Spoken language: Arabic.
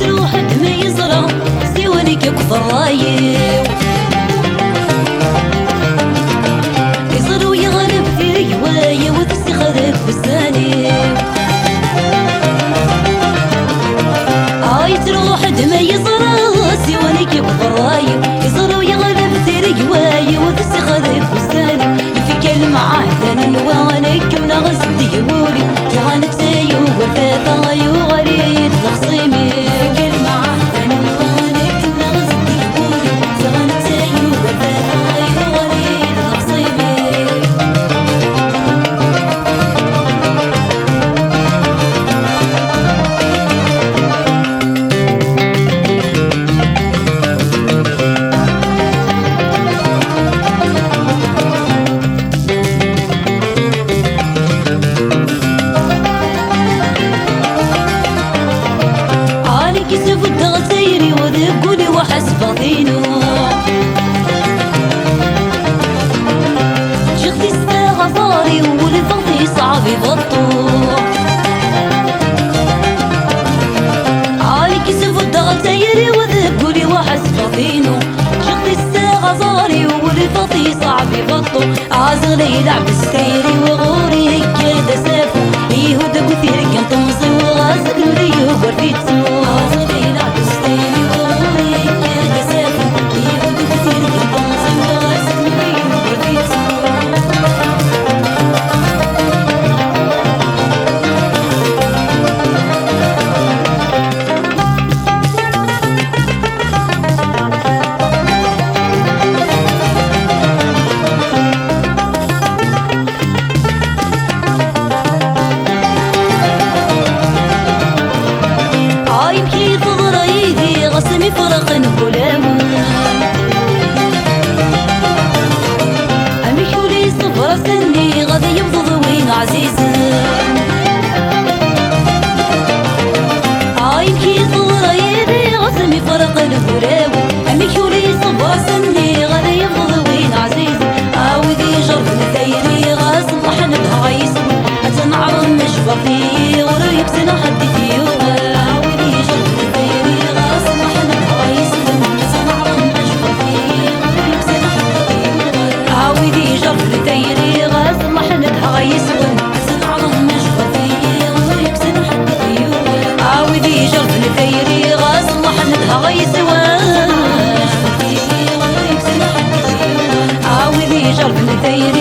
تروح ما يزرع سيوانك يكفر رايو يزرع ويغلب في رواية وتسي خذك بستاني هاي تروح ما يزرع سيوانك يكفر رايو يزرع ويغلب في رواية وتسي خذك بستاني يفك المعهد نوانك ونغز ديوري جعانك سيو وفاتا يغريد لخصيمي كسف التغسيري وذقولي وحسب ضينو شختي الساغة صاري والفضي صعب يبطو عالي كسف التغسيري وذقولي وحسب ضينو شختي الساغة صاري والفضي صعب يبطو عازغلي يلعب السيري وغوري هكا سافو يهود كثير كان تمصي وغازق لي ورديتو قسمي فرق نقولهم أمي حولي صفرة سني غادي يبضض وين عزيزة يمكي صغرى يدي قسمي فرق نقولهم أمي حولي صفرة سني غادي يبضض وين عزيزة وذي جرب نثيري غاصبح نبها يسوي أتنعرض نشفى فيه وريب سنة حد فيه تيري غاز محنتها يسون سنعرض نشفى فيه ويكسن حد فيه عاودي جرب تيري غاز محنتها يسون نشفى فيه ويكسن حد فيه عاودي جرب تيري